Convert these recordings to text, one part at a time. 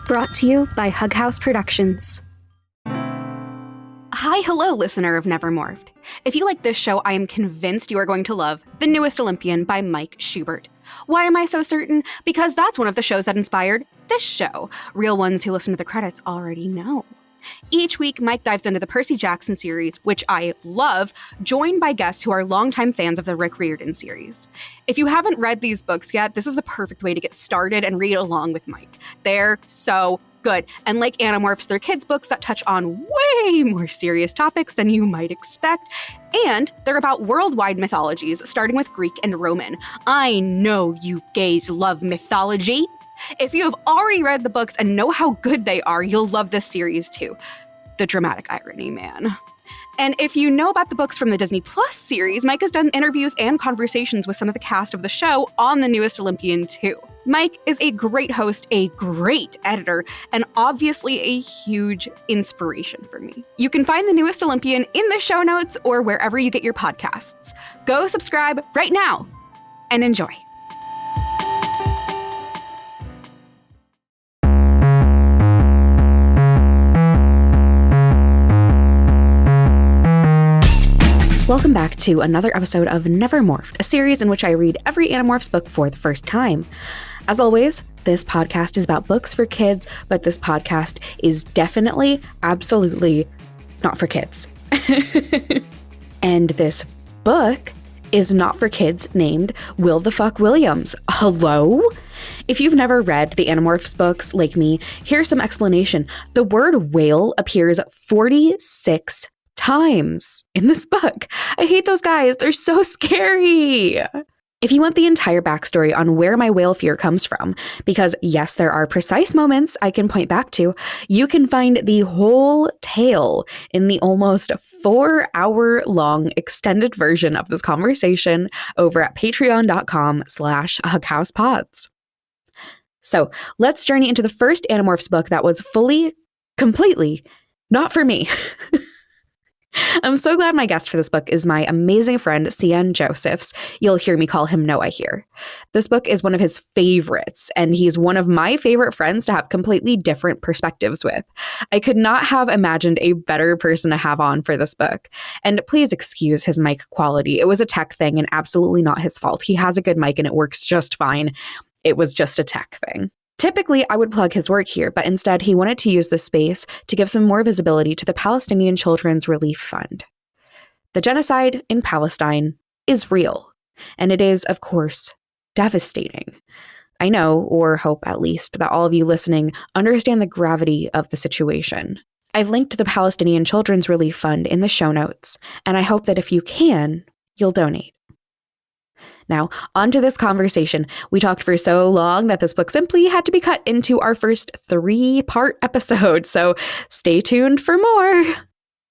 Brought to you by Hug House Productions. Hi, hello, listener of Never Morphed. If you like this show, I am convinced you are going to love The Newest Olympian by Mike Schubert. Why am I so certain? Because that's one of the shows that inspired this show. Real ones who listen to the credits already know. Each week, Mike dives into the Percy Jackson series, which I love, joined by guests who are longtime fans of the Rick Riordan series. If you haven't read these books yet, this is the perfect way to get started and read along with Mike. They're so good. And like Animorphs, they're kids' books that touch on way more serious topics than you might expect. And they're about worldwide mythologies, starting with Greek and Roman. I know you gays love mythology. If you have already read the books and know how good they are, you'll love this series too. The dramatic irony, man. And if you know about the books from the Disney Plus series, Mike has done interviews and conversations with some of the cast of the show on The Newest Olympian too. Mike is a great host, a great editor, and obviously a huge inspiration for me. You can find The Newest Olympian in the show notes or wherever you get your podcasts. Go subscribe right now and enjoy. Welcome back to another episode of Never Morphed, a series in which I read every Animorphs book for the first time. As always, this podcast is about books for kids, but this podcast is definitely, absolutely not for kids. And this book is not for kids named Will the Fuck Williams. Hello? If you've never read the Animorphs books like me, here's some explanation. The word whale appears 46 times in this book. I hate those guys. They're so scary. If you want the entire backstory on where my whale fear comes from, because yes, there are precise moments I can point back to, you can find the whole tale in the almost 4-hour-long extended version of this conversation over at patreon.com/hughousepods. So let's journey into the first Animorphs book that was fully, completely not for me. I'm so glad my guest for this book is my amazing friend, CN Josephs. You'll hear me call him Noah here. This book is one of his favorites, and he's one of my favorite friends to have completely different perspectives with. I could not have imagined a better person to have on for this book. And please excuse his mic quality. It was a tech thing and absolutely not his fault. He has a good mic and it works just fine. It was just a tech thing. Typically, I would plug his work here, but instead he wanted to use this space to give some more visibility to the Palestinian Children's Relief Fund. The genocide in Palestine is real, and it is, of course, devastating. I know, or hope at least, that all of you listening understand the gravity of the situation. I've linked to the Palestinian Children's Relief Fund in the show notes, and I hope that if you can, you'll donate. Now, on to this conversation. We talked for so long that this book simply had to be cut into our first 3-part episode, so stay tuned for more.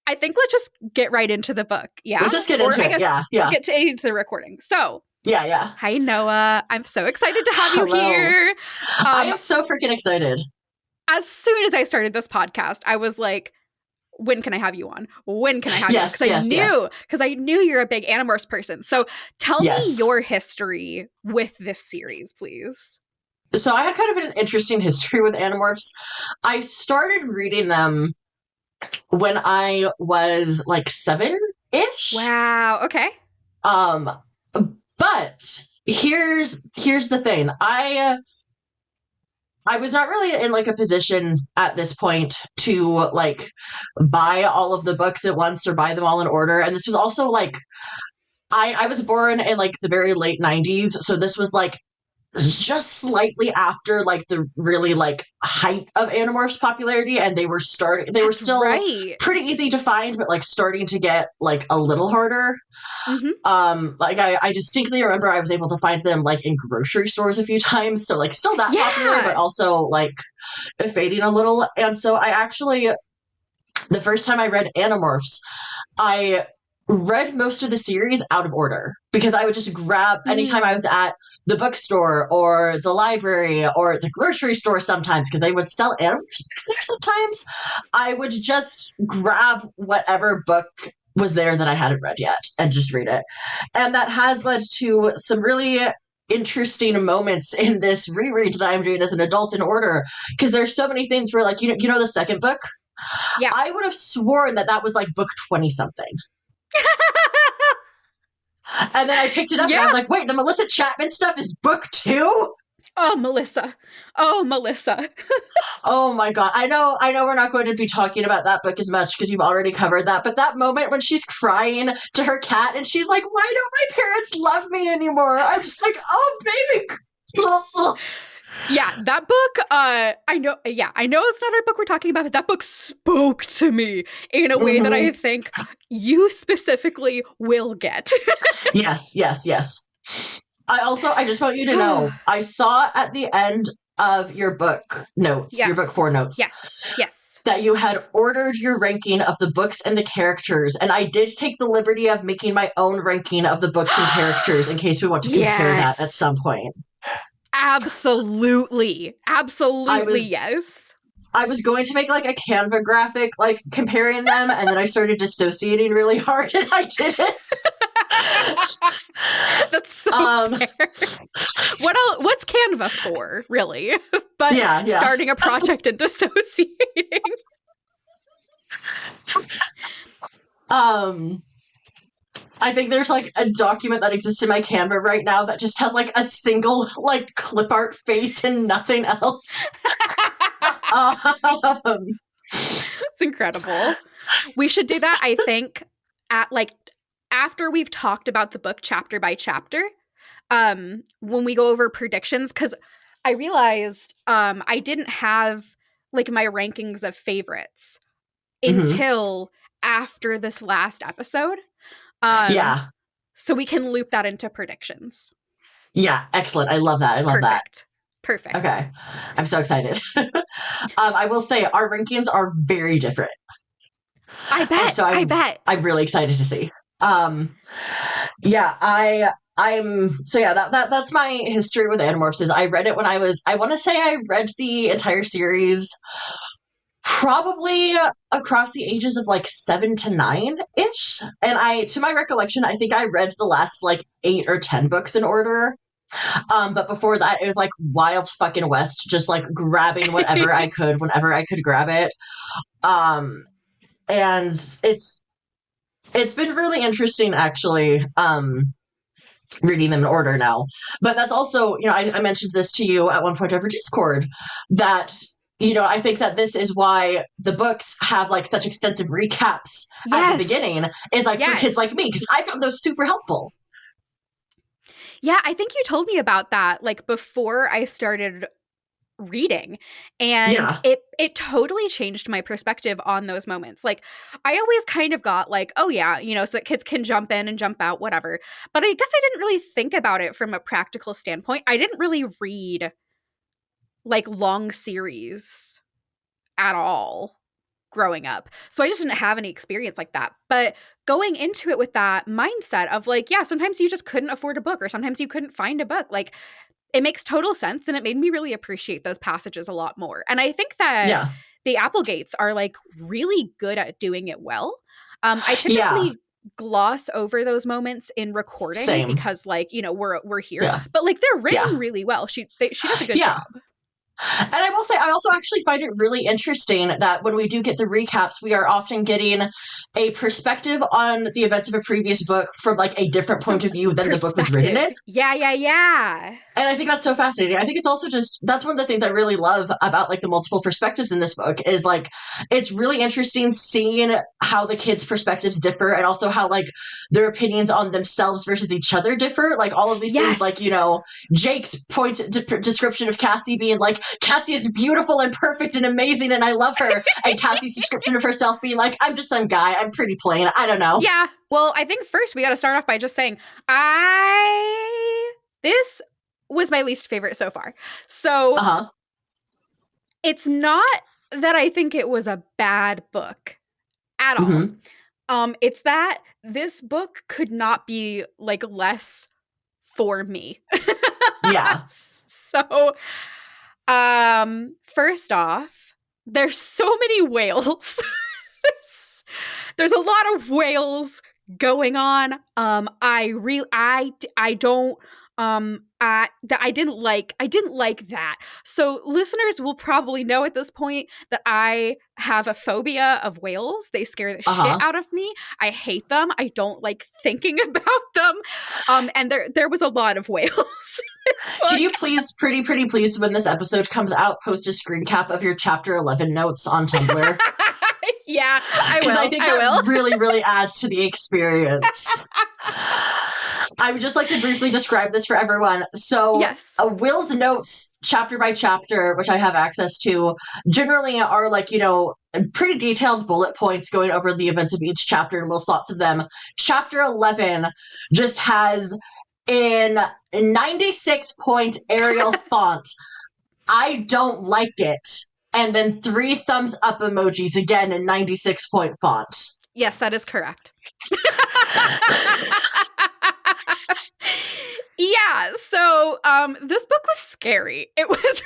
I think let's just get right into the book. Yeah. Let's just get into it. Yeah. Get into the recording. So. Yeah. Hi, Noah. I'm so excited to have you here. I am so freaking excited. As soon as I started this podcast, I was like, when can I have you on? When can I have you on? Because I knew you're a big Animorphs person. So tell me your history with this series, please. So I had kind of an interesting history with Animorphs. I started reading them when I was like 7-ish. Wow. Okay. But here's the thing. I was not really in like a position at this point to like buy all of the books at once or buy them all in order. And this was also like, I was born in like the very late 90s. So this was like just slightly after like the really like height of Animorphs popularity, and they were still pretty easy to find, but like starting to get like a little harder. Mm-hmm. Like I distinctly remember I was able to find them like in grocery stores a few times, so like still that popular, but also like fading a little. And so I actually, the first time I read Animorphs, I read most of the series out of order because I would just grab anytime I was at the bookstore or the library or the grocery store sometimes, because they would sell Animorphs books there sometimes. I would just grab whatever book was there that I hadn't read yet and just read it. And that has led to some really interesting moments in this reread that I'm doing as an adult in order, because there's so many things where, like, you know the second book? Yeah. I would have sworn that was like book 20 something. And then I picked it up and I was like, wait, the Melissa Chapman stuff is book 2? Oh, Melissa. Oh, Melissa. Oh my god. I know we're not going to be talking about that book as much because you've already covered that, but that moment when she's crying to her cat and she's like, why don't my parents love me anymore? I'm just like, oh baby. Yeah, that book, I know it's not our book we're talking about, but that book spoke to me in a way that I think you specifically will get. Yes. I just want you to know, I saw at the end of your book notes, your book 4 notes. Yes. That you had ordered your ranking of the books and the characters, and I did take the liberty of making my own ranking of the books and characters in case we want to compare that at some point. Absolutely, yes. I was going to make like a Canva graphic, like comparing them, and then I started dissociating really hard, and I didn't. That's so fair. What's Canva for, really? But starting a project and dissociating. I think there's like a document that exists in my Canva right now that just has like a single like clip art face and nothing else. It's incredible. We should do that, I think, at like after we've talked about the book chapter by chapter, when we go over predictions, because I realized I didn't have like my rankings of favorites until after this last episode. So we can loop that into predictions. Yeah, excellent. I love that. I love that. Perfect. Okay. I'm so excited. I will say our rankings are very different. I bet. So I'm really excited to see. That's my history with Animorphs. Is I read it when I want to say I read the entire series probably across the ages of like 7 to 9-ish. And to my recollection, I think I read the last like 8 or 10 books in order. But before that, it was like Wild fucking West, just like grabbing whatever I could whenever I could grab it. And it's been really interesting, actually, reading them in order now. But that's also, I mentioned this to you at one point over Discord, that, I think that this is why the books have like such extensive recaps at the beginning, is like for kids like me, because I found those super helpful. Yeah, I think you told me about that like before I started reading, and it totally changed my perspective on those moments. Like I always kind of got like, oh yeah, so that kids can jump in and jump out, whatever. But I guess I didn't really think about it from a practical standpoint. I didn't really read like long series at all growing up. So I just didn't have any experience like that. But going into it with that mindset of like, yeah, sometimes you just couldn't afford a book, or sometimes you couldn't find a book. Like it makes total sense, and it made me really appreciate those passages a lot more. And I think that the Applegates are like really good at doing it well. I typically gloss over those moments in recording because like, we're here, but like they're written really well. She does a good job. And I will say, I also actually find it really interesting that when we do get the recaps, we are often getting a perspective on the events of a previous book from like a different point of view than the book was written in. Yeah. And I think that's so fascinating. I think it's also that's one of the things I really love about like the multiple perspectives in this book is like, it's really interesting seeing how the kids' perspectives differ, and also how like their opinions on themselves versus each other differ. Like all of these things, like, Jake's description of Cassie being like, Cassie is beautiful and perfect and amazing and I love her. And Cassie's description of herself being like, I'm just some guy. I'm pretty plain. I don't know. Yeah. Well, I think first we got to start off by just saying, this was my least favorite so far. So it's not that I think it was a bad book at all. It's that this book could not be like less for me. So first off, there's so many whales. there's a lot of whales going on. I don't that I didn't like that. So listeners will probably know at this point that I have a phobia of whales. They scare the shit out of me. I hate them. I don't like thinking about them. And there was a lot of whales in this book. Can you please, pretty please, when this episode comes out, post a screen cap of your chapter 11 notes on Tumblr? Yeah, I will. Because I think that really adds to the experience. I would just like to briefly describe this for everyone. So, yes. Will's notes, chapter by chapter, which I have access to, generally are like, you know, pretty detailed bullet points going over the events of each chapter and little slots of them. Chapter 11 just has in 96-point Arial font, I don't like it. And then 3 thumbs up emojis again in 96-point font. Yes, that is correct. Yeah, so this book was scary. It was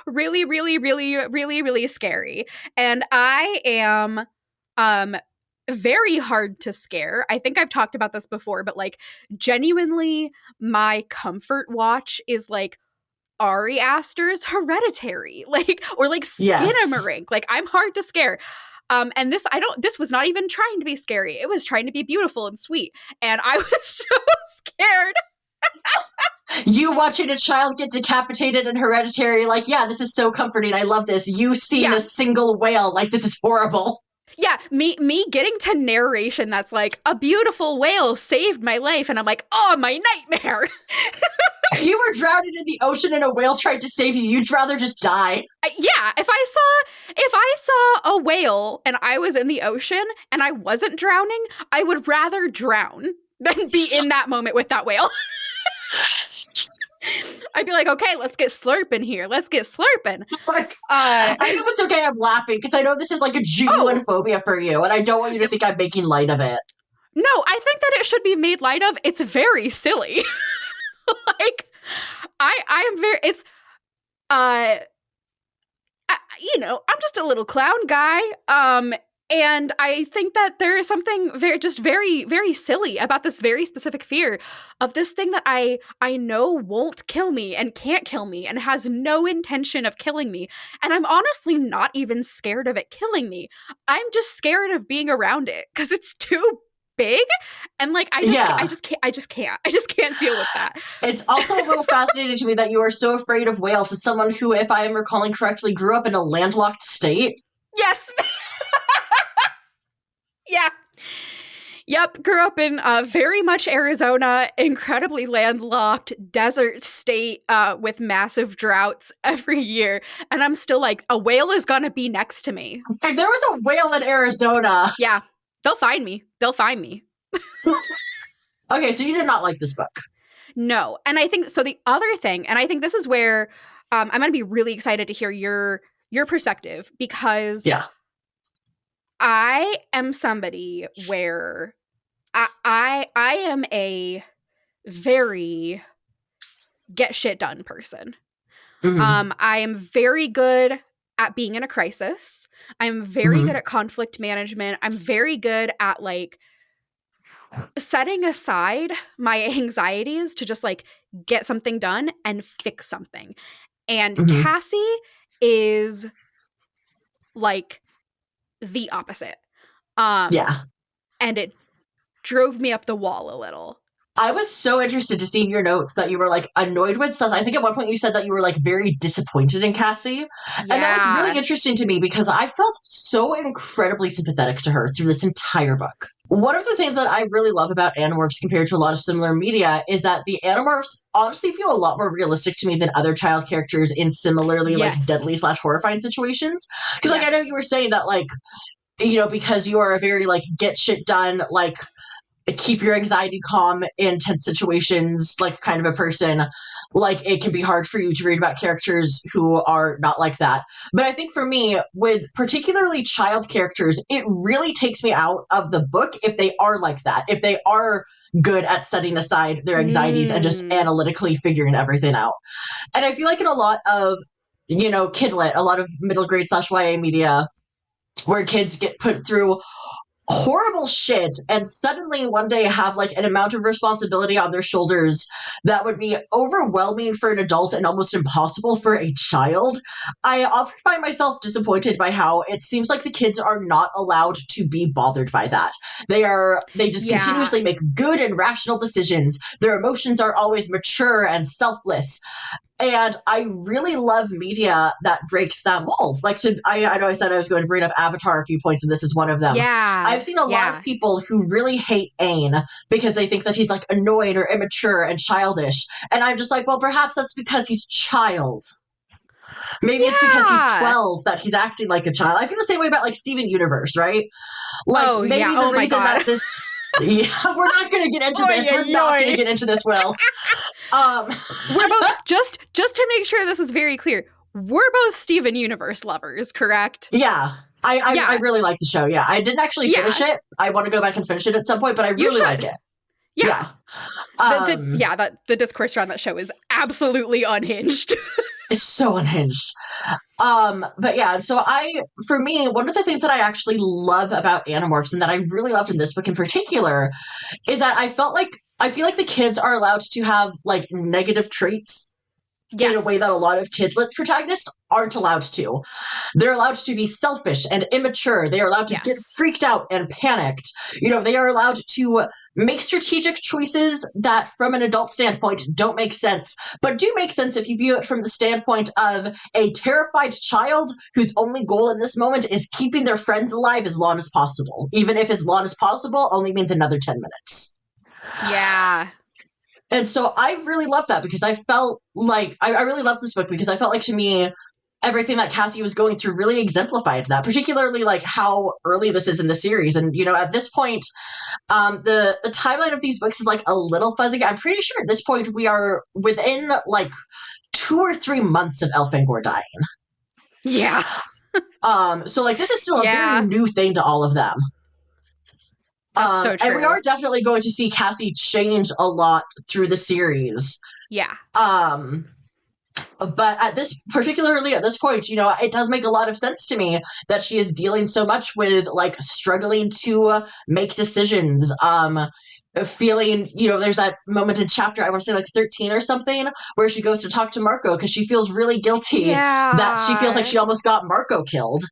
really scary. And I am very hard to scare. I think I've talked about this before, but like genuinely my comfort watch is like Ari Aster's Hereditary, like, or like Skinamarink. Like, I'm hard to scare. And this was not even trying to be scary. It was trying to be beautiful and sweet. And I was so scared. You watching a child get decapitated in Hereditary, like, yeah, this is so comforting. I love this. You seeing a single whale, like, this is horrible. Yeah, me getting to narration that's like, a beautiful whale saved my life, and I'm like, oh, my nightmare. If you were drowning in the ocean and a whale tried to save you, you'd rather just die. Yeah, if I saw a whale and I was in the ocean and I wasn't drowning, I would rather drown than be in that moment with that whale. I'd be like, okay, let's get slurping here. Let's get slurping. Like, I know it's okay I'm laughing because I know this is like a genuine phobia for you, and I don't want you to think I'm making light of it. No, I think that it should be made light of. It's very silly. Like, I am very, it's, you know, I'm just a little clown guy. And I think that there is something very silly about this very specific fear of this thing that I know won't kill me and can't kill me and has no intention of killing me. And I'm honestly not even scared of it killing me. I'm just scared of being around it because it's too big, and like I just can't deal with that. It's also a little fascinating to me that you are so afraid of whales as someone who, if I am recalling correctly, grew up in a landlocked state. Yes. Yeah. Yep, grew up in very much Arizona, incredibly landlocked desert state with massive droughts every year. And I'm still like, a whale is gonna be next to me. If there was a whale in Arizona. Yeah, they'll find me. They'll find me. Okay, so you did not like this book. No. And I think, so the other thing, and I think this is where I'm going to be really excited to hear your perspective, because I am somebody where I am a very get shit done person. Mm-hmm. I am very good at being in a crisis. I'm very good at conflict management. I'm very good at like setting aside my anxieties to just like get something done and fix something. And Cassie is like the opposite. And it drove me up the wall a little. I was so interested to see in your notes that you were like annoyed with Sus. I think at one point you said that you were like very disappointed in Cassie. Yeah. And that was really interesting to me because I felt so incredibly sympathetic to her through this entire book. One of the things that I really love about Animorphs compared to a lot of similar media is that the Animorphs honestly feel a lot more realistic to me than other child characters in similarly like deadly/horrifying situations. Because like I know you were saying that like, you know, because you are a very like get shit done, like keep your anxiety calm in tense situations, like kind of a person, like it can be hard for you to read about characters who are not like that. But I think for me, with particularly child characters, it really takes me out of the book if they are like that, if they are good at setting aside their anxieties and just analytically figuring everything out. And I feel like in a lot of, you know, kidlit, a lot of middle grade /YA media, where kids get put through horrible shit and suddenly one day have like an amount of responsibility on their shoulders that would be overwhelming for an adult and almost impossible for a child. I often find myself disappointed by how it seems like the kids are not allowed to be bothered by that. They just Yeah. continuously make good and rational decisions. Their emotions are always mature and selfless. And I really love media that breaks that mold. Like I know I said I was going to bring up Avatar a few points, and this is one of them. Yeah. I've seen a lot of Yeah. people who really hate Aang because they think that he's like annoying or immature and childish. And I'm just like, well, perhaps that's because he's child. Maybe it's because he's Yeah. 12 that he's acting like a child. I feel the same way about like Steven Universe, right? Like Oh, yeah. maybe the Oh my reason God. that this yeah, we're not going to get into Oy, this. We're oy, not going to oy. get into this, Will. Um, We're both just to make sure this is very clear. We're both Steven Universe lovers, correct? yeah, I Yeah. really like the show. Yeah, I didn't actually finish Yeah. it. I want to go back and finish it at some point, but I You really like should. it. Yeah. Yeah. The discourse around that show is absolutely unhinged. It's so unhinged. But yeah, so for me, one of the things that I actually love about Animorphs and that I really loved in this book in particular is that I feel like the kids are allowed to have like negative traits in a way Yes. that a lot of kidlit protagonists aren't allowed to. They're allowed to be selfish and immature. They are allowed to get Yes. freaked out and panicked. They are allowed to make strategic choices that, from an adult standpoint, don't make sense, but do make sense if you view it from the standpoint of a terrified child whose only goal in this moment is keeping their friends alive as long as possible, even if as long as possible only means another 10 minutes. Yeah. And so I really love that because I felt like I really loved this book because I felt like to me everything that Cassie was going through really exemplified that, particularly like how early this is in the series. And at this point, the timeline of these books is like a little fuzzy. I'm pretty sure at this point we are within like 2 or 3 months of Elfangor dying. Yeah. So like this is still a very Yeah. new thing to all of them. That's so And we true. are definitely going to see Cassie change a lot through the series. Yeah. But particularly at this point, it does make a lot of sense to me that she is dealing so much with like struggling to make decisions. Feeling, there's that moment in chapter, I want to say like 13 or something, where she goes to talk to Marco because she feels really guilty that she feels like Yeah. she almost got Marco killed.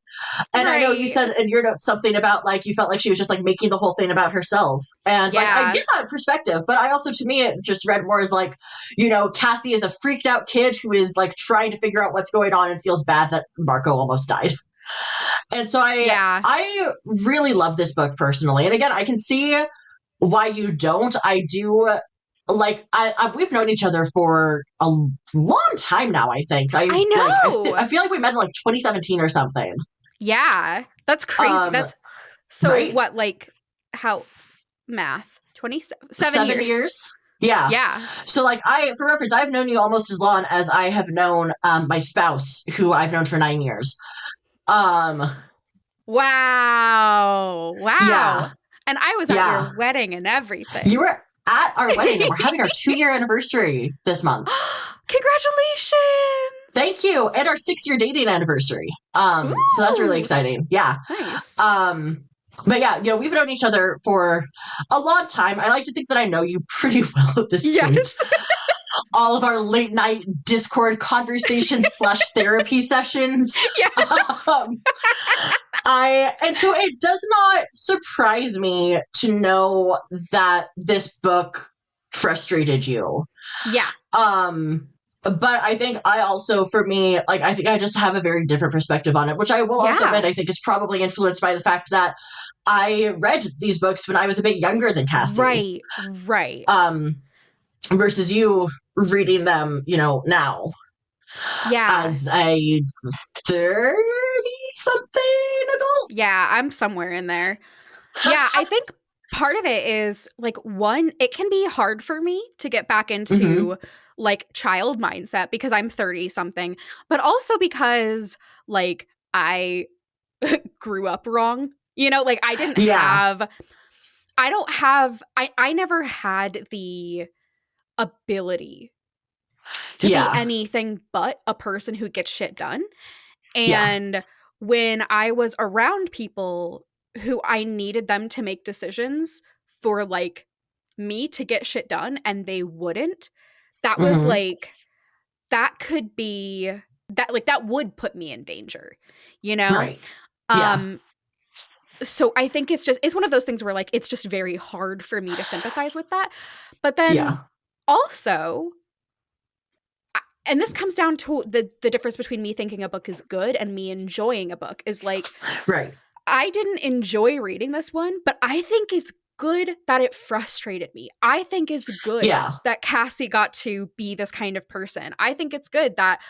And I know you Right. said in your notes something about like you felt like she was just like making the whole thing about herself. And like I Yeah. get that perspective, but I also to me it just read more as like, Cassie is a freaked out kid who is like trying to figure out what's going on and feels bad that Marco almost died. And so I Yeah. I really love this book personally. And again, I can see why you don't. I do like we've known each other for a long time now. I think I know. I feel like we met in like 2017 or something. Yeah. That's crazy. That's so Right? what, like, how math? 27 7 years. years. Yeah. Yeah. So like for reference, I've known you almost as long as I have known my spouse, who I've known for 9 years. Wow. Wow. Yeah. And I was at your Yeah. wedding and everything. You were at our wedding and we're having our 2-year anniversary this month. Congratulations. Thank you. And our 6-year dating anniversary. So that's really Ooh. exciting. Yeah. Nice. But yeah, we've known each other for a long time. I like to think that I know you pretty well at this point. Yes. All of our late night Discord conversations / therapy sessions. Yes. And so it does not surprise me to know that this book frustrated you. Yeah. But I think I also, for me, like, I think I just have a very different perspective on it, which I will also admit I think is probably influenced by the fact that I read these books when I was a bit younger than Cassie. Right. Versus you reading them, now. Yeah. As a 30-something adult. Yeah, I'm somewhere in there. Yeah, I think part of it is like it can be hard for me to get back into like child mindset because I'm 30 something, but also because like I grew up wrong. Like I didn't have I never had the ability to be anything but a person who gets shit done. And when I was around people who I needed them to make decisions for like me to get shit done and they wouldn't, that was Mhm. like, that could be that, like, that would put me in danger, you know? Right. Yeah. Um, so I think it's one of those things where like it's just very hard for me to sympathize with that. But then Yeah. also, and this comes down to the difference between me thinking a book is good and me enjoying a book is like, Right. I didn't enjoy reading this one, but I think it's good that it frustrated me. I think it's good Yeah. that Cassie got to be this kind of person. I think it's good that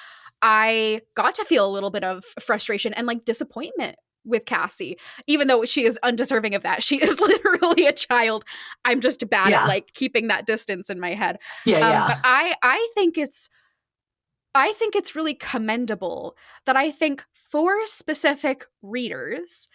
I got to feel a little bit of frustration and like disappointment with Cassie, even though she is undeserving of that. She is literally a child. I'm just bad at Yeah. like keeping that distance in my head. Yeah. But Yeah. I think it's really commendable that I think for specific readers,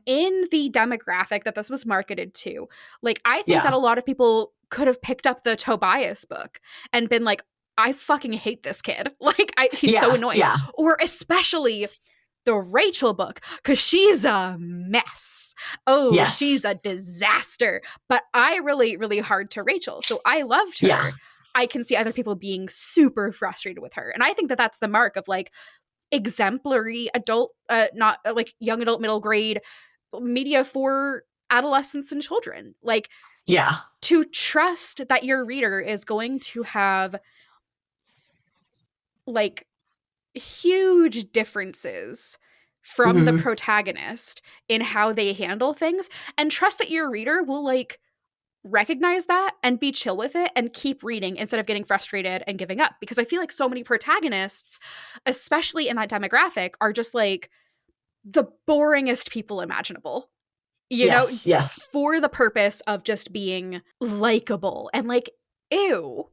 in the demographic that this was marketed to, like I think that Yeah. a lot of people could have picked up the Tobias book and been like, I fucking hate this kid. Like he's so Yeah. annoying. Yeah. Or especially the Rachel book, because she's a mess. Oh, she's Yes. a disaster. But I really hard to Rachel. So I loved Yeah. her. I can see other people being super frustrated with her. And I think that that's the mark of like exemplary adult, not like young adult, middle grade media for adolescents and children. Like Yeah. to trust that your reader is going to have like huge differences from the Hmm. protagonist in how they handle things, and trust that your reader will like recognize that and be chill with it and keep reading instead of getting frustrated and giving up. Because I feel like so many protagonists, especially in that demographic, are just like the boringest people imaginable, you know, Yes. Yes. for the purpose of just being likable and like, ew.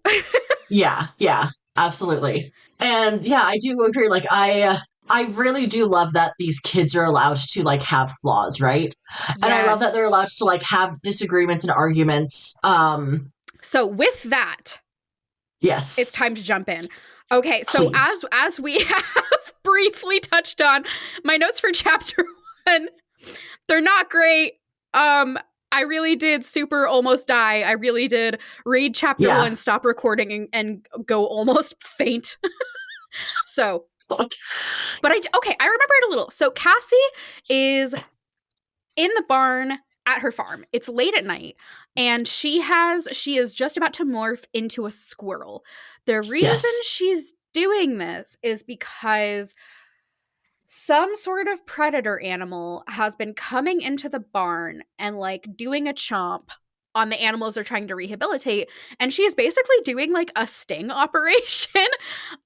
Yeah. Yeah. Absolutely. And yeah, I do agree. Like I really do love that these kids are allowed to like have flaws, right? And I love that they're Yes. allowed to like have disagreements and arguments. So with that, it's Yes. time to jump in. Okay, so Please. as we have briefly touched on, my notes for chapter 1, they're not great. I really did super almost die. I really did read chapter Yeah. 1, stop recording, and go almost faint. So, but okay, I remember it a little. So Cassie is in the barn at her farm. It's late at night, and she is just about to morph into a squirrel. The reason Yes. she's doing this is because some sort of predator animal has been coming into the barn and like doing a chomp on the animals they're trying to rehabilitate, and she is basically doing like a sting operation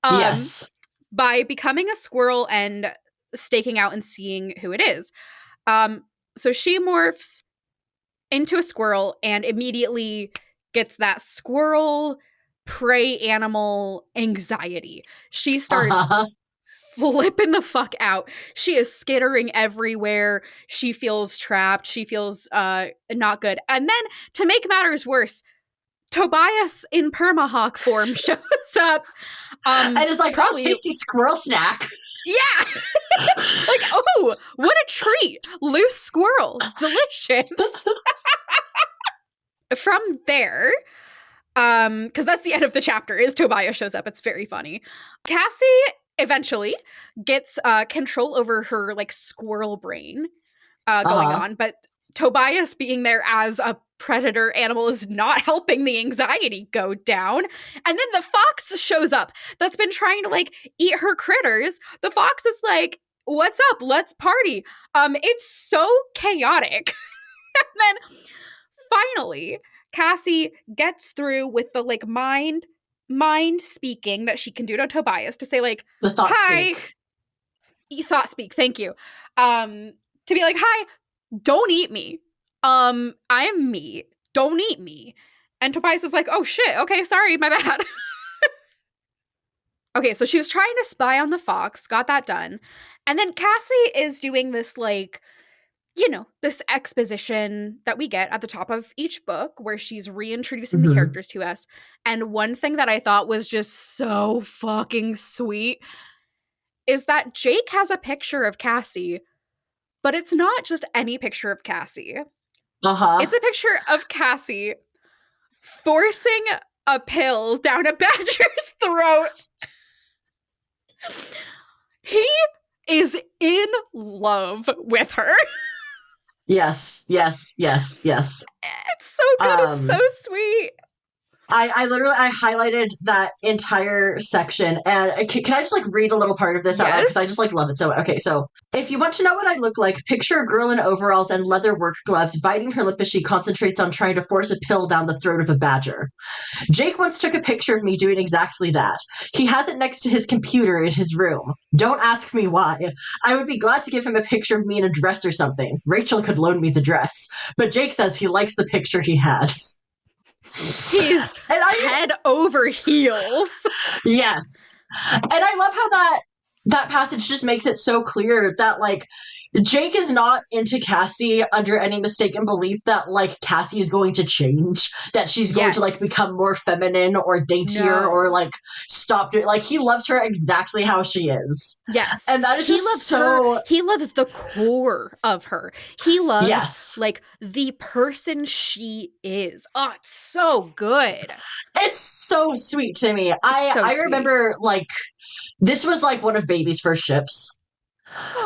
um Yes. by becoming a squirrel and staking out and seeing who it is. um so she morphs into a squirrel and immediately gets that squirrel prey animal anxiety. She starts Uh-huh. flipping the fuck out. She is skittering everywhere. She feels trapped. She feels not good. And then to make matters worse, Tobias in permahawk form shows up. And it's like, oh, Probably, tasty squirrel snack. yeah. Like, oh, what a treat. Loose squirrel. Delicious. From there, because that's the end of the chapter, is Tobias shows up. It's very funny. Cassie eventually gets control over her like squirrel brain going Uh-huh. on, but Tobias being there as a predator animal is not helping the anxiety go down. And then the fox shows up that's been trying to like eat her critters. The fox is like, what's up, let's party. It's so chaotic. And then finally Cassie gets through with the like mind speaking that she can do to Tobias to say like, The thought hi, speak. thought speak, thank you. To be like, hi, don't eat me. I am meat. Don't eat me. And Tobias is like, oh shit, okay, sorry, my bad. Okay, so she was trying to spy on the fox, got that done. And then Cassie is doing this like, you know, this exposition that we get at the top of each book where she's reintroducing the Hmm. characters to us. And one thing that I thought was just so fucking sweet is that Jake has a picture of Cassie, But it's not just any picture of Cassie. Uh-huh. It's a picture of Cassie forcing a pill down a badger's throat. He is in love with her. Yes, yes, yes, yes. It's so good. It's so sweet. I literally I highlighted that entire section, and can I just like read a little part of this out loud because I just like love it so much. Okay, so if you want to know what I look like, picture a girl in overalls and leather work gloves biting her lip as she concentrates on trying to force a pill down the throat of a badger. Jake once took a picture of me doing exactly that. He has it next to his computer in his room. Don't ask me why. I would be glad to give him a picture of me in a dress or something. Rachel could loan me the dress, but Jake says he likes the picture he has. He's head over heels. Yes. And I love how that passage just makes it so clear that like Jake is not into Cassie under any mistaken belief that like Cassie is going to change, that she's going to like become more feminine or daintier or like stop doing like he loves her exactly how she is. Yes. And that is just so he loves the core of her. He loves like the person she is. Oh, it's so good. It's so sweet to me. I remember like this was like one of Baby's first ships.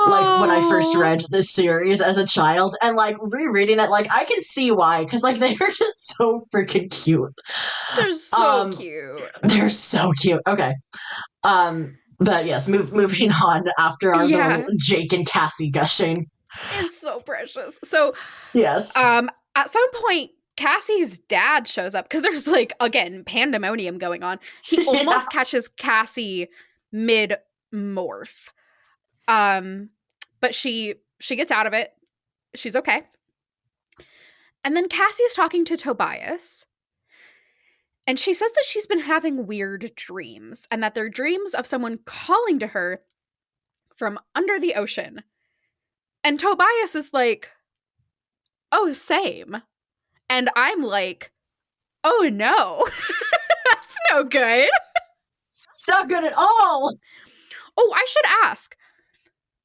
Like when I first read this series as a child and like rereading it, like I can see why, because like they are just so freaking cute. They're so cute. They're so cute. Okay. But yes, moving on after our little Jake and Cassie gushing. It's so precious. So yes. At some point Cassie's dad shows up because there's like again pandemonium going on. He almost catches Cassie mid morph. But she gets out of it. She's okay. And then Cassie is talking to Tobias. And she says that she's been having weird dreams and that they're dreams of someone calling to her from under the ocean. And Tobias is like, oh, same. And I'm like, oh no, that's no good. It's not good at all. Oh, I should ask.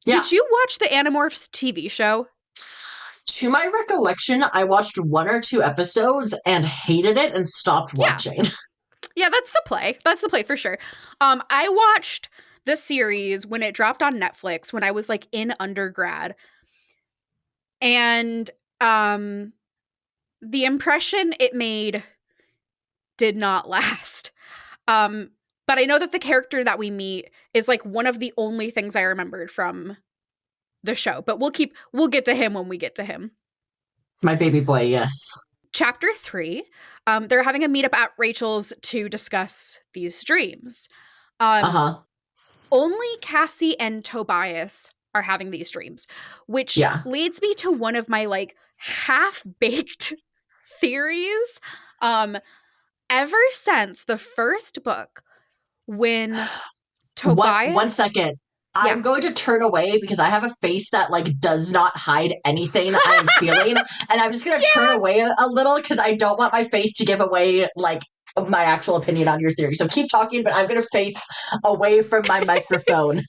Yeah. Did you watch the Animorphs TV show? To my recollection, I watched 1 or 2 episodes and hated it and stopped watching. Yeah, that's the play. That's the play for sure. I watched the series when it dropped on Netflix when I was like in undergrad. And the impression it made did not last. But I know that the character that we meet is like one of the only things I remembered from the show. But we'll get to him when we get to him. My baby boy, yes. Chapter 3, they're having a meetup at Rachel's to discuss these dreams. Only Cassie and Tobias are having these dreams, which leads me to one of my like half-baked theories. Ever since the first book, when Tobias... One second. I'm going to turn away because I have a face that like does not hide anything I'm feeling. And I'm just going to turn away a little because I don't want my face to give away like my actual opinion on your theory. So keep talking, but I'm going to face away from my microphone.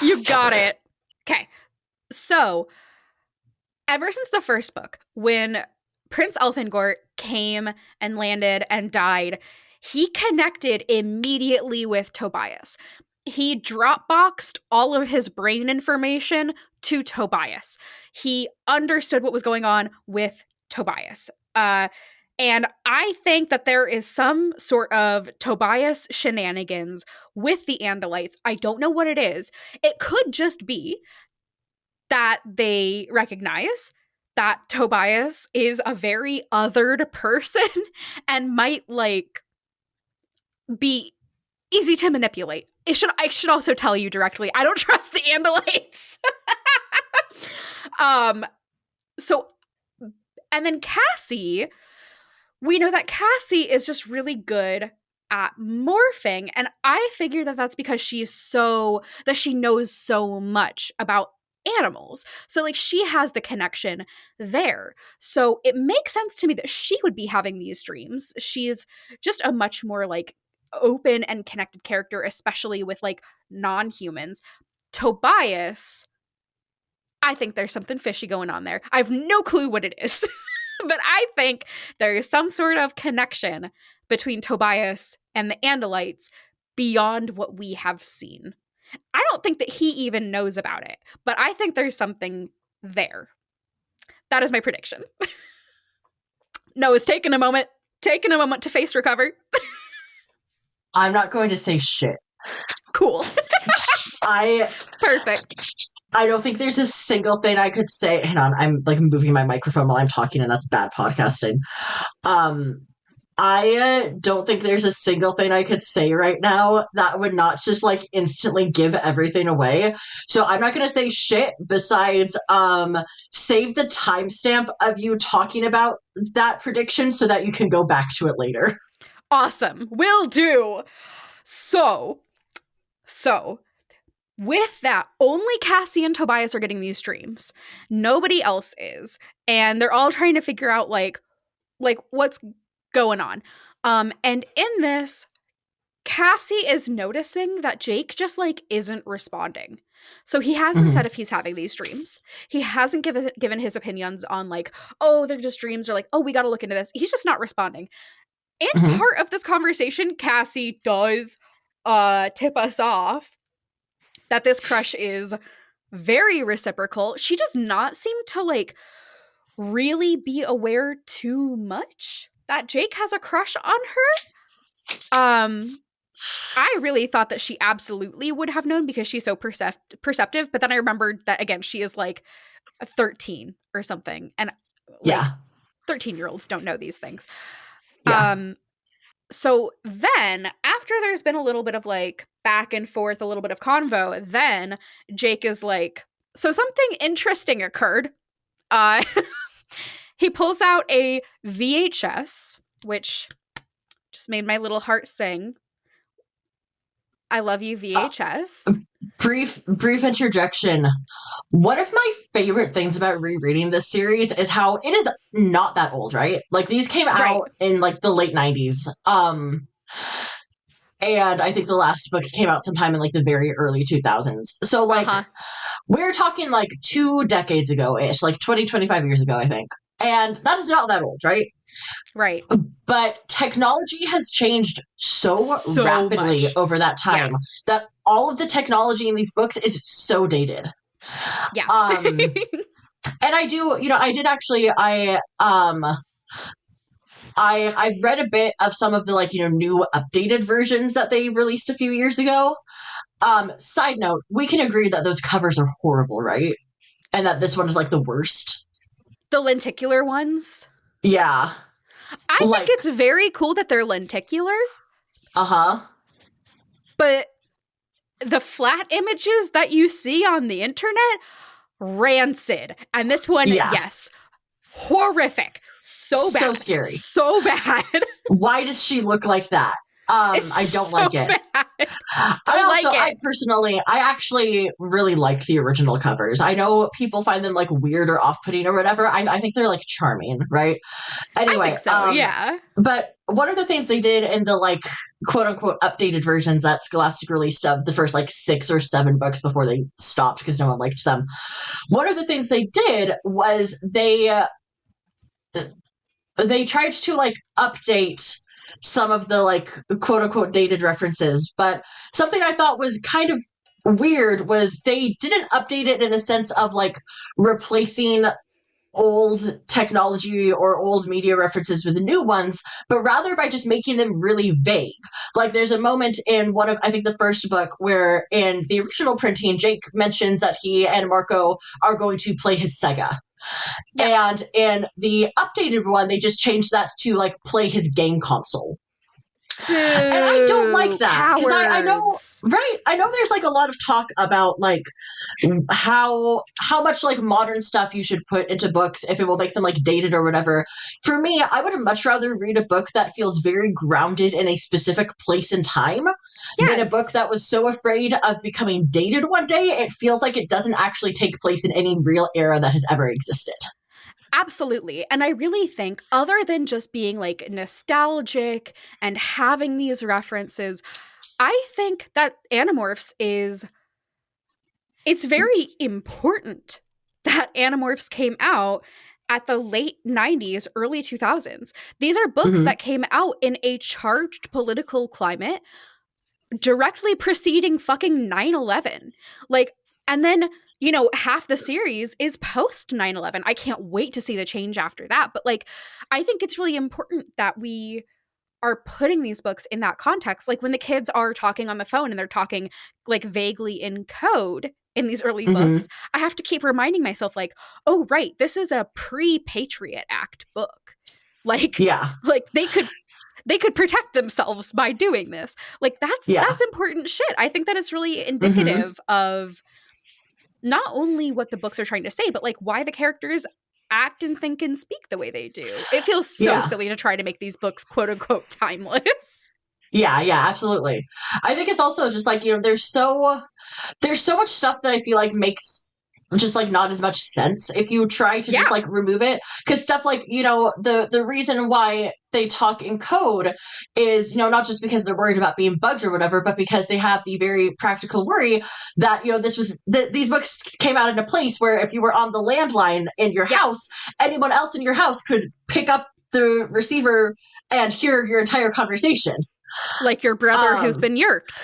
You got it. Okay. So ever since the first book, when Prince Elfangor came and landed and died, he connected immediately with Tobias. He Dropboxed all of his brain information to Tobias. He understood what was going on with Tobias. And I think that there is some sort of Tobias shenanigans with the Andalites. I don't know what it is. It could just be that they recognize that Tobias is a very othered person and might like be easy to manipulate. I should also tell you directly, I don't trust the Andalites. So, and then Cassie, we know that Cassie is just really good at morphing. And I figure that that's because she knows so much about animals. So like she has the connection there. So it makes sense to me that she would be having these dreams. She's just a much more like open and connected character, especially with like non-humans. Tobias I think there's something fishy going on there. I have no clue what it is, but I think there is some sort of connection between Tobias and the Andalites beyond what we have seen. I don't think that he even knows about it, but I think there's something there. That is my prediction. Noah's taking a moment to face recover. I'm not going to say shit. Cool. I Perfect. I don't think there's a single thing I could say. Hang on, I'm like moving my microphone while I'm talking, and that's bad podcasting. I don't think there's a single thing I could say right now that would not just like instantly give everything away. So I'm not going to say shit besides save the timestamp of you talking about that prediction so that you can go back to it later. Awesome. Will do. So with that, only Cassie and Tobias are getting these streams. Nobody else is. And they're all trying to figure out like what's going on. And in this, Cassie is noticing that Jake just like isn't responding. So he hasn't said if he's having these dreams. He hasn't given his opinions on like, oh, they're just dreams, or like, oh, we got to look into this. He's just not responding. In part of this conversation, Cassie does tip us off that this crush is very reciprocal. She does not seem to like really be aware too much that Jake has a crush on her. I really thought that she absolutely would have known because she's so perceptive, but then I remembered that again, she is like 13 or something, and like 13-year-olds don't know these things. Yeah. So then, after there's been a little bit of like back and forth, a little bit of convo, then Jake is like, so something interesting occurred. He pulls out a VHS, which just made my little heart sing. I love you, VHS. Brief interjection. One of my favorite things about rereading this series is how it is not that old, right? Like these came out in like the late 90s. And I think the last book came out sometime in like the very early 2000s. So like we're talking like 2 decades ago-ish, like 25 years ago, I think. And that is not that old, right? Right. But technology has changed so rapidly over that time that all of the technology in these books is so dated. Yeah. And I do, I did actually, I've read a bit of some of the like, new updated versions that they released a few years ago. Side note, we can agree that those covers are horrible, right? And that this one is like the worst. The lenticular ones? Yeah. I think it's very cool that they're lenticular. But the flat images that you see on the internet, rancid. And this one, yes, horrific. So bad. So scary. So bad. Why does she look like that? I don't like it. I actually really like the original covers. I know people find them like weird or off-putting or whatever. I think they're like charming, right? Anyway, I think so, yeah. But one of the things they did in the like quote unquote updated versions that Scholastic released of the first like 6 or 7 books before they stopped because no one liked them. One of the things they did was they tried to like update some of the like quote unquote dated references, but something I thought was kind of weird was they didn't update it in the sense of like replacing old technology or old media references with the new ones, but rather by just making them really vague. Like there's a moment in one of, I think the first book, where in the original printing, Jake mentions that he and Marco are going to play his Sega. Yeah. And in the updated one, they just changed that to like play his game console. Boo, and I don't like that because I know, right? I know there's like a lot of talk about like how much like modern stuff you should put into books if it will make them like dated or whatever. For me, I would much rather read a book that feels very grounded in a specific place and time than a book that was so afraid of becoming dated one day it feels like it doesn't actually take place in any real era that has ever existed. Absolutely. And I really think, other than just being like nostalgic and having these references, I think that Animorphs it's very important that Animorphs came out at the late 90s, early 2000s. These are books that came out in a charged political climate directly preceding fucking 9/11. Like, and then, you know, half the series is post 9/11. I can't wait to see the change after that. But like, I think it's really important that we are putting these books in that context. Like when the kids are talking on the phone and they're talking like vaguely in code in these early books, I have to keep reminding myself like, oh, right, this is a pre-Patriot Act book. Like, like they could protect themselves by doing this. Like that's important shit. I think that it's really indicative of not only what the books are trying to say, but like why the characters act and think and speak the way they do. It feels so silly to try to make these books quote unquote timeless. Yeah, absolutely. I think it's also just like, you know, there's so much stuff that I feel like makes just like not as much sense if you try to just like remove it, because stuff like, you know, the reason why they talk in code is, you know, not just because they're worried about being bugged or whatever, but because they have the very practical worry that, you know, these books came out in a place where if you were on the landline in your house, anyone else in your house could pick up the receiver and hear your entire conversation. Like your brother who's been yerked.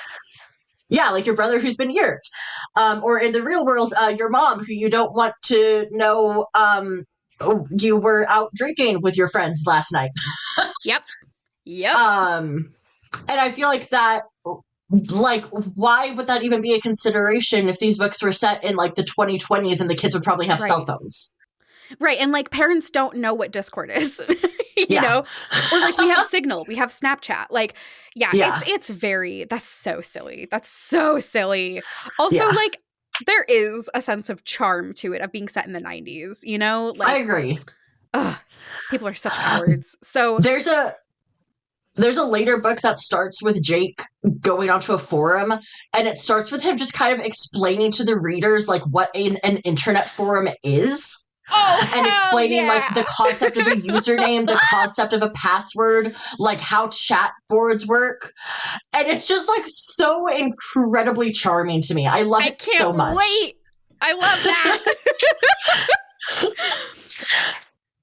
Yeah, like your brother who's been yerked. Or in the real world, your mom who you don't want to know you were out drinking with your friends last night. Yep. And I feel like that, like, why would that even be a consideration if these books were set in like the 2020s and the kids would probably have cell phones? Right. And like parents don't know what Discord is, you know, or like we have Signal, we have Snapchat. Like, it's very, that's so silly. That's so silly. Also, like there is a sense of charm to it of being set in the 90s, you know? Like, I agree. People are such cowards. So there's a later book that starts with Jake going onto a forum, and it starts with him just kind of explaining to the readers like what an internet forum is. And explaining like the concept of a username, the concept of a password, like how chat boards work. And it's just like so incredibly charming to me. I love it so much. Wait. I love that.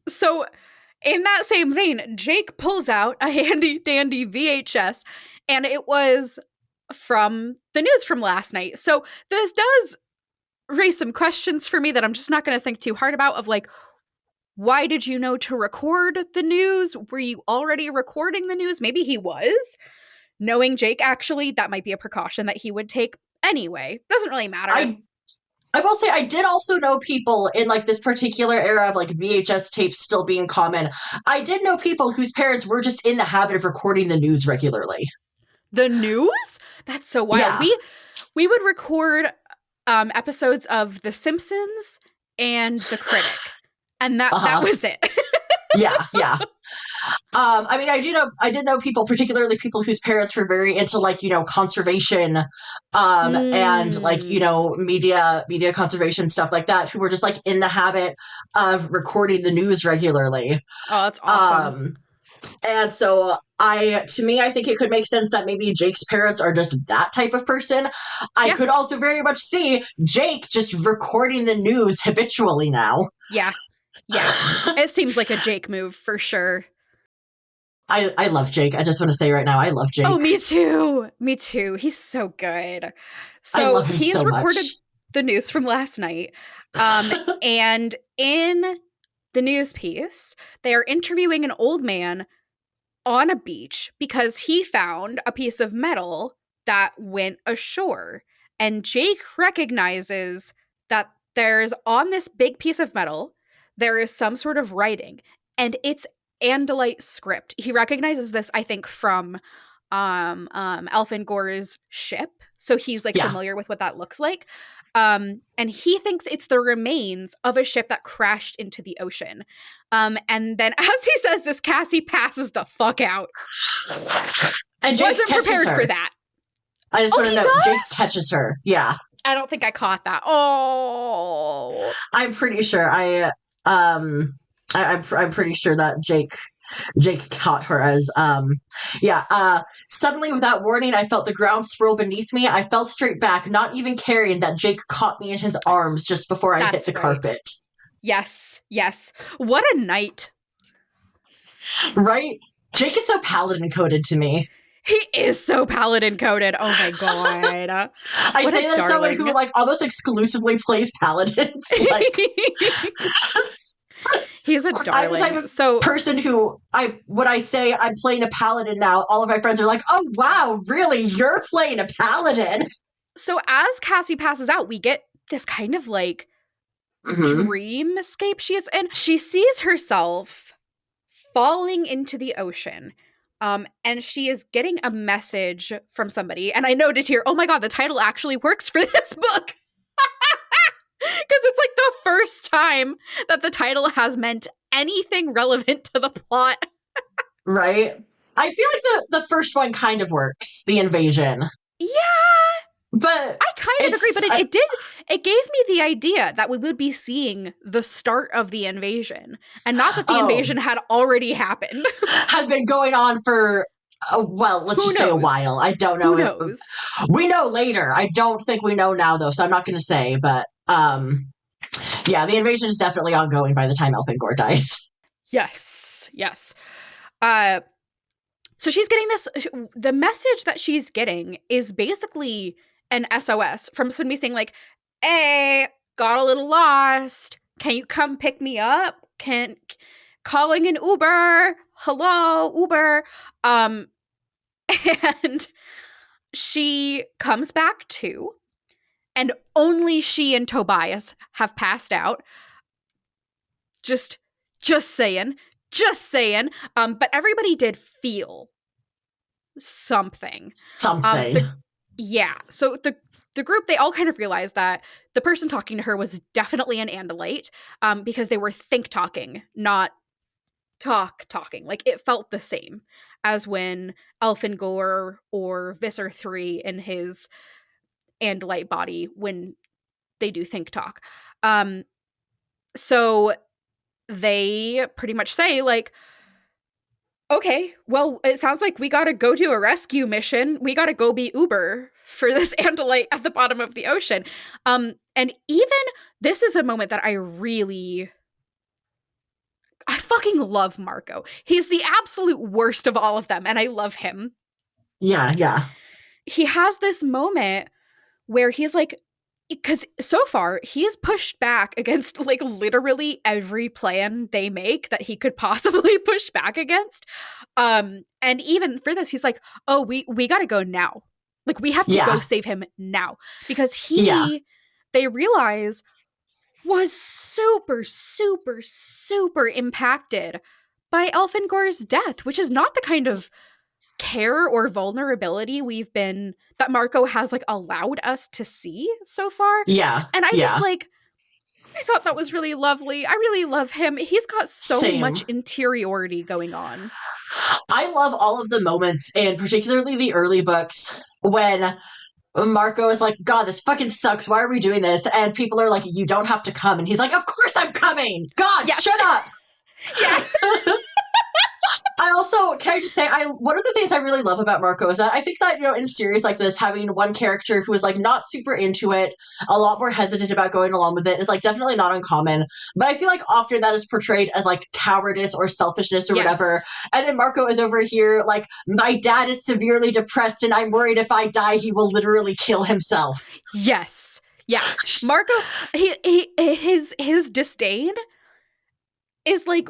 So in that same vein, Jake pulls out a handy dandy VHS, and it was from the news from last night. So this does raise some questions for me that I'm just not going to think too hard about, of like, why did you know to record the news? Were you already recording the news? Maybe he was. Knowing Jake, actually, that might be a precaution that he would take anyway. Doesn't really matter. I will say I did also know people in like this particular era of like VHS tapes still being common. I did know people whose parents were just in the habit of recording the news regularly. The news? That's so wild. Yeah. We would record episodes of The Simpsons and The Critic, and that was it. yeah. I mean, I did know people, particularly people whose parents were very into like, you know, conservation, and like, you know, media conservation, stuff like that, who were just like in the habit of recording the news regularly. Oh, that's awesome. And so I think it could make sense that maybe Jake's parents are just that type of person. I could also very much see Jake just recording the news habitually now. Yeah. It seems like a Jake move for sure. I love Jake. I just want to say right now, I love Jake. Oh, me too. He's so good. So I love him he's so recorded much. The news from last night. And in the news piece, they are interviewing an old man on a beach because he found a piece of metal that went ashore. And Jake recognizes that there's on this big piece of metal, there is some sort of writing, and it's Andalite script. He recognizes this, I think, from Elfangor's ship. So he's like familiar with what that looks like. And he thinks it's the remains of a ship that crashed into the ocean. And then as he says this, Cassie passes the fuck out. And Jake wasn't prepared for that. I just want to know, Jake catches her. Yeah. I don't think I caught that. Oh. I'm pretty sure I'm pretty sure that Jake caught her as suddenly without warning I felt the ground swirl beneath me. I fell straight back, not even caring that Jake caught me in his arms just before I hit the carpet. Yes. Yes. What a night. Right? Jake is so paladin coded to me. He is so paladin coded. Oh my god. I What say a that as someone who darling. like almost exclusively plays paladins. Like He's a I'm the type darling. of So person who when I say I'm playing a paladin now, all of my friends are like, "Oh wow, really? You're playing a paladin?" so as Cassie passes out, we get this kind of like Mm-hmm. dreamscape she is in. She sees herself falling into the ocean. And she is getting a message from somebody. And I noted here, oh my god, the title actually works for this book. Because it's like the first time that the title has meant anything relevant to the plot. Right? I feel like the first one kind of works, the invasion. Yeah, But I kind of agree, but it gave me the idea that we would be seeing the start of the invasion, and not that the invasion had already happened. Has been going on for well, let's Who just say a knows? while. I don't Who know if knows? we know later. I don't think we know now though, so I'm not going to say, but yeah, the invasion is definitely ongoing by the time Elfangor dies. Yes, yes. Uh, so she's getting this. The message that she's getting is basically an SOS from somebody saying like, "Hey, got a little lost. Can you come pick me up? Can calling an Uber? Hello, Uber." Um, and she comes back to, and only she and Tobias have passed out. Just saying, just saying. But everybody did feel something. Something. Yeah. So the group, they all kind of realized that the person talking to her was definitely an Andalite, because they were think talking, not talking. Like it felt the same as when Elfangor or Visser 3 in his Andalite body when they do think talk. So they pretty much say like, okay, well, it sounds like we gotta go do a rescue mission. We gotta go be Uber for this Andalite at the bottom of the ocean. And even this is a moment that I fucking love Marco. He's the absolute worst of all of them, and I love him. Yeah. He has this moment where he's like, because so far he's pushed back against like literally every plan they make that he could possibly push back against. And even for this, he's like, "Oh, we gotta go now. Like we have to go save him now," because they realize was super, super, super impacted by Elfangor's death, which is not the kind of care or vulnerability that Marco has like allowed us to see so far. Yeah. And I thought that was really lovely. I really love him. He's got so much interiority going on. I love all of the moments, and particularly the early books, when Marco is like, "God, this fucking sucks. Why are we doing this?" And people are like, "You don't have to come." And he's like, "Of course I'm coming. God, yes. Shut up." Yeah. Can I just say, one of the things I really love about Marco is that I think that, in series like this, having one character who is like not super into it, a lot more hesitant about going along with it, is like definitely not uncommon. But I feel like often that is portrayed as like cowardice or selfishness or whatever. And then Marco is over here like, "My dad is severely depressed and I'm worried if I die, he will literally kill himself." Yes. Yeah. Marco, his disdain is like,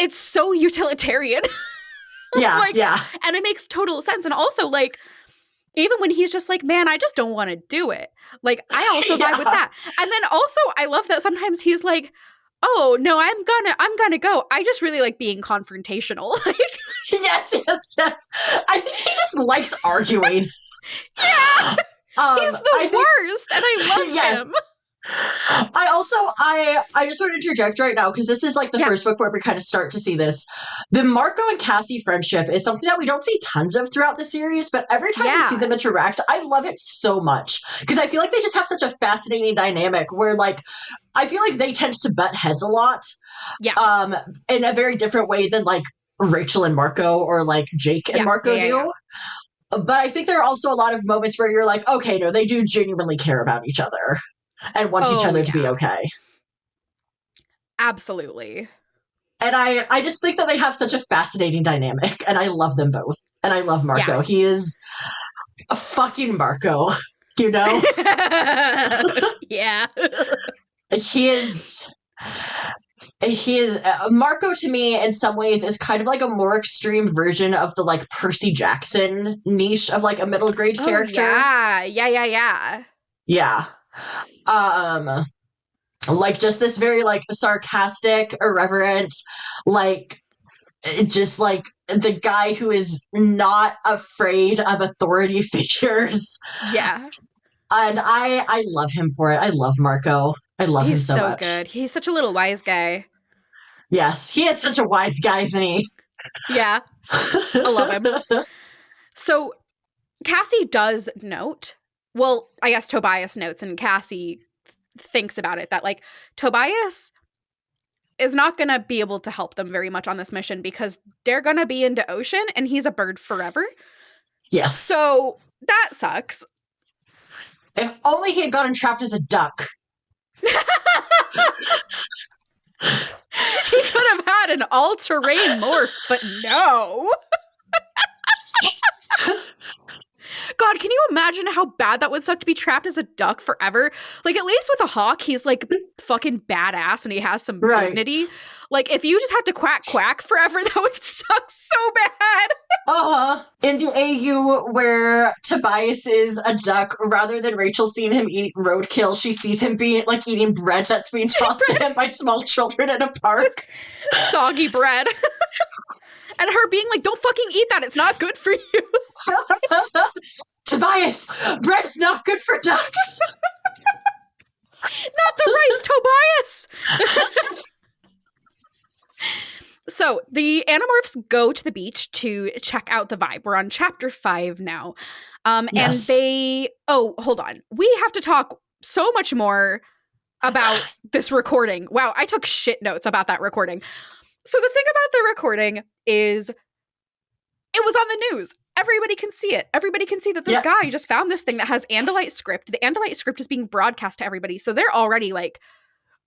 it's so utilitarian. Yeah, And it makes total sense. And also, like, even when he's just like, "Man, I just don't want to do it." Like, I also vibe with that. And then also, I love that sometimes he's like, "Oh, no, I'm gonna go. I just really like being confrontational." Like, yes. I think he just likes arguing. Yeah. He's the worst, and I love him. I just want to interject right now because this is like the first book where we kind of start to see this. The Marco and Cassie friendship is something that we don't see tons of throughout the series, but every time we see them interact, I love it so much because I feel like they just have such a fascinating dynamic where like I feel like they tend to butt heads a lot. In a very different way than like Rachel and Marco or like Jake and Marco do. But I think there are also a lot of moments where you're like, okay, no, they do genuinely care about each other and want each other to be okay. Absolutely. And I just think that they have such a fascinating dynamic, and I love them both. And I love Marco. Yeah. He is a fucking Marco, you know? Yeah. he is Marco to me in some ways is kind of like a more extreme version of the like Percy Jackson niche of like a middle grade Oh, character. yeah. Yeah. Yeah. Um like just this very like sarcastic, irreverent, like just like the guy who is not afraid of authority figures. Yeah. And I love him for it. I love Marco. I love him He's so so much. good. He's such a little wise guy. Yes, he is such a wise guy, isn't he? Yeah. I love him. So Cassie does note, well, I guess Tobias notes and Cassie thinks about it, that like Tobias is not going to be able to help them very much on this mission because they're going to be into ocean and he's a bird forever. Yes. So that sucks. If only he had gotten trapped as a duck. He could have had an all-terrain morph, but no. God, can you imagine how bad that would suck to be trapped as a duck forever? Like, at least with a hawk, he's like fucking badass and he has some dignity. Like, if you just had to quack quack forever, that would suck so bad. In the AU where Tobias is a duck, rather than Rachel seeing him eat roadkill, she sees him being like eating bread that's being tossed to him by small children at a park. Soggy bread. And her being like, don't fucking eat that. It's not good for you. Tobias, bread is not good for ducks. Not the rice, Tobias. So the Animorphs go to the beach to check out the vibe. We're on chapter 5 now. Yes. And they, oh, hold on. We have to talk so much more about this recording. Wow, I took shit notes about that recording. So the thing about the recording is it was on the news. Everybody can see it. Everybody can see that this guy just found this thing that has Andalite script. The Andalite script is being broadcast to everybody. So they're already like,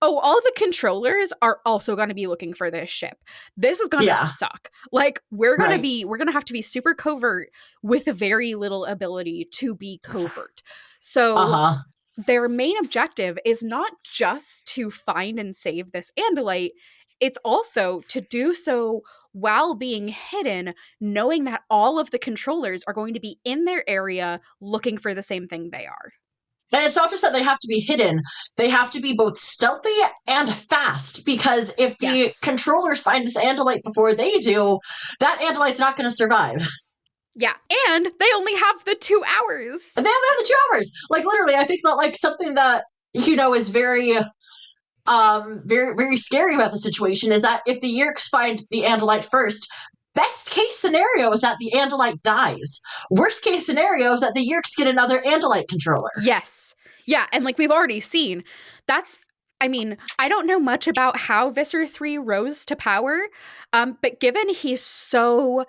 oh, all the controllers are also going to be looking for this ship. This is going to suck. Like, we're going to have to be super covert with very little ability to be covert. So their main objective is not just to find and save this Andalite. It's also to do so while being hidden, knowing that all of the controllers are going to be in their area looking for the same thing they are. And it's not just that they have to be hidden, they have to be both stealthy and fast, because if the controllers find this Andalite before they do, that Andalite's not going to survive. Yeah, and they only have the 2 hours. And they only have the 2 hours. Like, literally, I think that, like, something that, you know, is very, very scary about the situation is that if the Yeerks find the Andalite first, best case scenario is that the Andalite dies. Worst case scenario is that the Yeerks get another Andalite controller. Yes. Yeah, and like we've already seen, I mean, I don't know much about how Visser 3 rose to power, but given he's so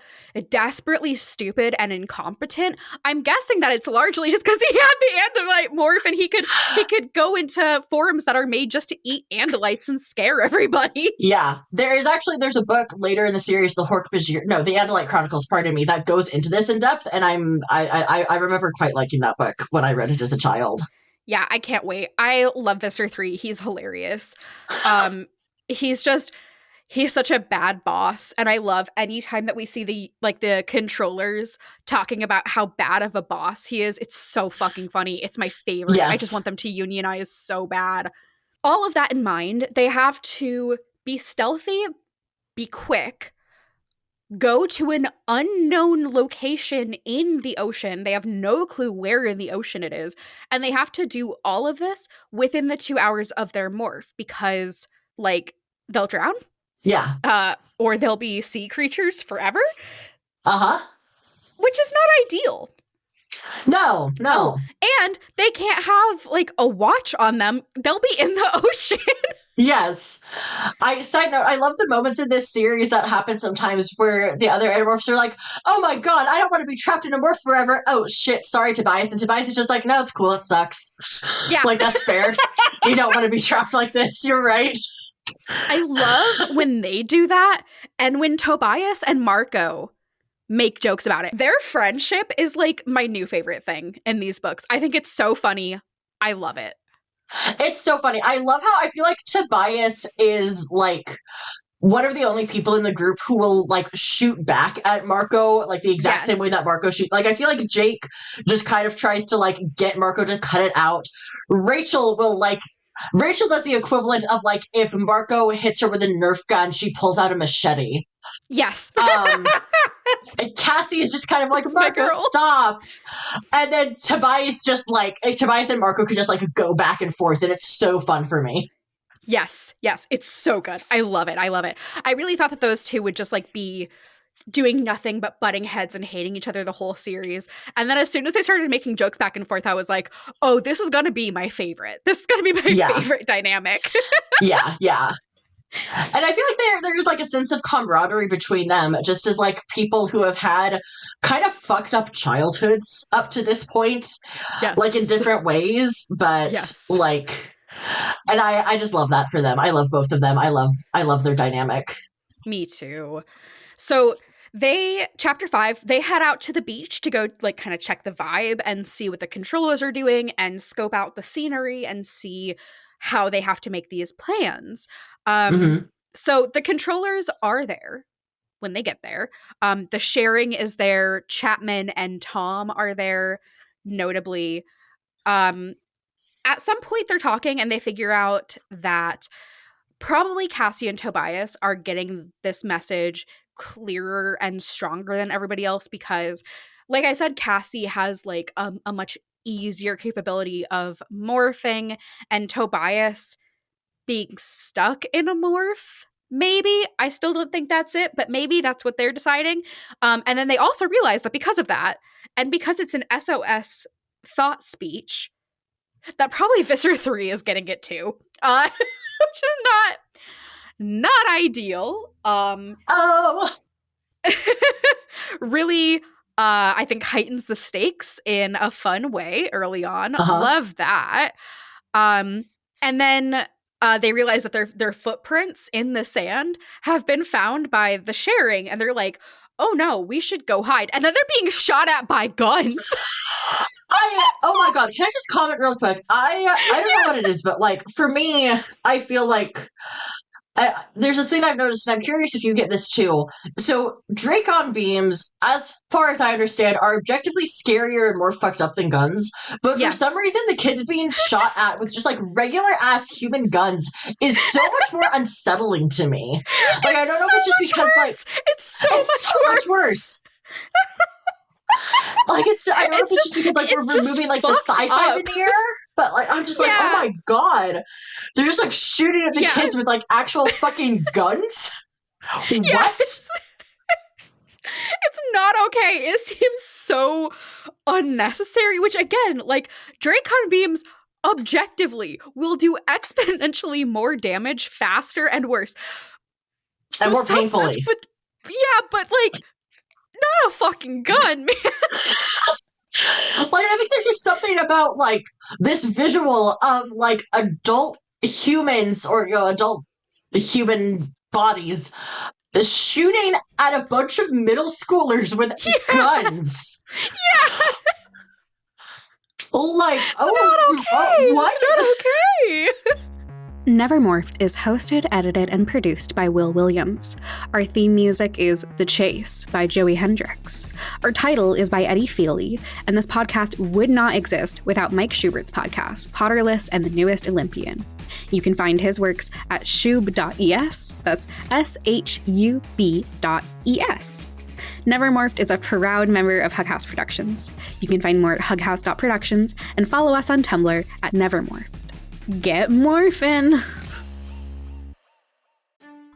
desperately stupid and incompetent, I'm guessing that it's largely just because he had the Andalite morph and he could go into forums that are made just to eat Andalites and scare everybody. Yeah, there's a book later in the series, the Andalite Chronicles, pardon me, that goes into this in depth, and I remember quite liking that book when I read it as a child. Yeah, I can't wait. I love Visser 3. He's hilarious. He's such a bad boss. And I love anytime that we see the controllers talking about how bad of a boss he is. It's so fucking funny. It's my favorite. Yes. I just want them to unionize so bad. All of that in mind, they have to be stealthy, be quick, go to an unknown location in the ocean. They have no clue where in the ocean it is. And they have to do all of this within the 2 hours of their morph because, like, they'll drown. Yeah. Or they'll be sea creatures forever. Uh-huh. Which is not ideal. No. Oh, and they can't have, like, a watch on them. They'll be in the ocean. Yes. Side note, I love the moments in this series that happen sometimes where the other Animorphs are like, oh my god, I don't want to be trapped in a morph forever. Oh shit, sorry, Tobias. And Tobias is just like, no, it's cool, it sucks. Yeah. Like, that's fair. You don't want to be trapped like this, you're right. I love when they do that, and when Tobias and Marco make jokes about it. Their friendship is like my new favorite thing in these books. I think it's so funny. I love it. It's so funny. I love how I feel like Tobias is like one of the only people in the group who will like shoot back at Marco like the exact same way that Marco shoots. Like I feel like Jake just kind of tries to like get Marco to cut it out. Rachel does the equivalent of like if Marco hits her with a Nerf gun, she pulls out a machete. Yes. And Cassie is just kind of like, Marco, stop. And then Tobias and Marco could just like go back and forth, and it's so fun for me. Yes, it's so good. I love it. I really thought that those two would just like be doing nothing but butting heads and hating each other the whole series. And then as soon as they started making jokes back and forth, I was like, oh, this is going to be my favorite. This is going to be my favorite dynamic. Yeah. And I feel like there's like a sense of camaraderie between them, just as like people who have had kind of fucked up childhoods up to this point, like in different ways, but like, and I just love that for them. I love both of them. I love their dynamic. Me too. So chapter 5, they head out to the beach to go like kind of check the vibe and see what the controllers are doing and scope out the scenery and see how they have to make these plans. So the controllers are there when they get there. The sharing is there. Chapman and Tom are there, notably. At some point they're talking and they figure out that probably Cassie and Tobias are getting this message clearer and stronger than everybody else because, like I said, Cassie has like a much easier capability of morphing, and Tobias being stuck in a morph, maybe. I still don't think that's it, but maybe that's what they're deciding. And then they also realize that because of that, and because it's an SOS thought speech, that probably Visser 3 is getting it too, which is not ideal. Really, I think heightens the stakes in a fun way early on. Love that. And then they realize that their footprints in the sand have been found by the sharing, and they're like, oh no, we should go hide. And then they're being shot at by guns. Oh my god, can I just comment real quick? I don't know what it is, but like for me, I feel like there's a thing I've noticed, and I'm curious if you get this too. So Dracon beams, as far as I understand, are objectively scarier and more fucked up than guns. But for some reason, the kids being shot at with just like regular ass human guns is so much more unsettling to me. Like I don't know if it's just because worse. Like it's so much worse. Like I don't know if it's just because like we're removing like the sci-fi veneer, but like I'm just like, oh my god, they're just like shooting at the kids with like actual fucking guns. What? It's not okay. It seems so unnecessary. Which again, like Dracon beams objectively will do exponentially more damage faster and worse, and more painfully. But like. Not a fucking gun, man. Like, I think there's just something about, like, this visual of, like, adult humans or, you know, adult human bodies shooting at a bunch of middle schoolers with guns. Yeah. Like, it's not okay. What? It's not okay. Nevermorphed is hosted, edited, and produced by Will Williams. Our theme music is The Chase by Joey Hendricks. Our title is by Eddie Feely, and this podcast would not exist without Mike Schubert's podcast, Potterless and the Newest Olympian. You can find his works at shub.es, that's shub.es. Nevermorphed is a proud member of Hughouse Productions. You can find more at hughouse.productions and follow us on Tumblr at Nevermorphed. Get morphin'!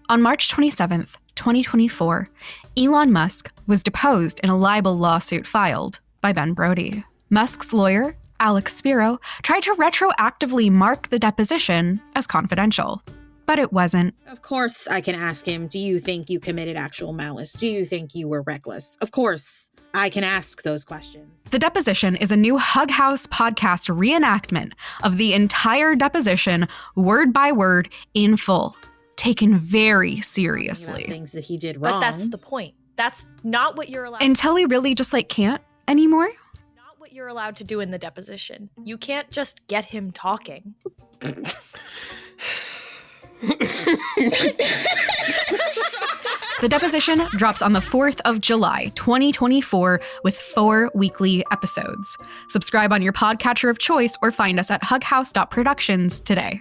On March 27th, 2024, Elon Musk was deposed in a libel lawsuit filed by Ben Brody. Musk's lawyer, Alex Spiro, tried to retroactively mark the deposition as confidential, but it wasn't. Of course I can ask him, do you think you committed actual malice? Do you think you were reckless? Of course I can ask those questions. The deposition is a new Hug House podcast reenactment of the entire deposition, word by word, in full. taken very About seriously. things that he did wrong. But that's the point. That's not what you're allowed Until he really just like can't anymore. not what you're allowed to do in the deposition. You can't just get him talking. The deposition drops on the 4th of July, 2024, with 4 weekly episodes. Subscribe on your podcatcher of choice or find us at hughouse.productions today.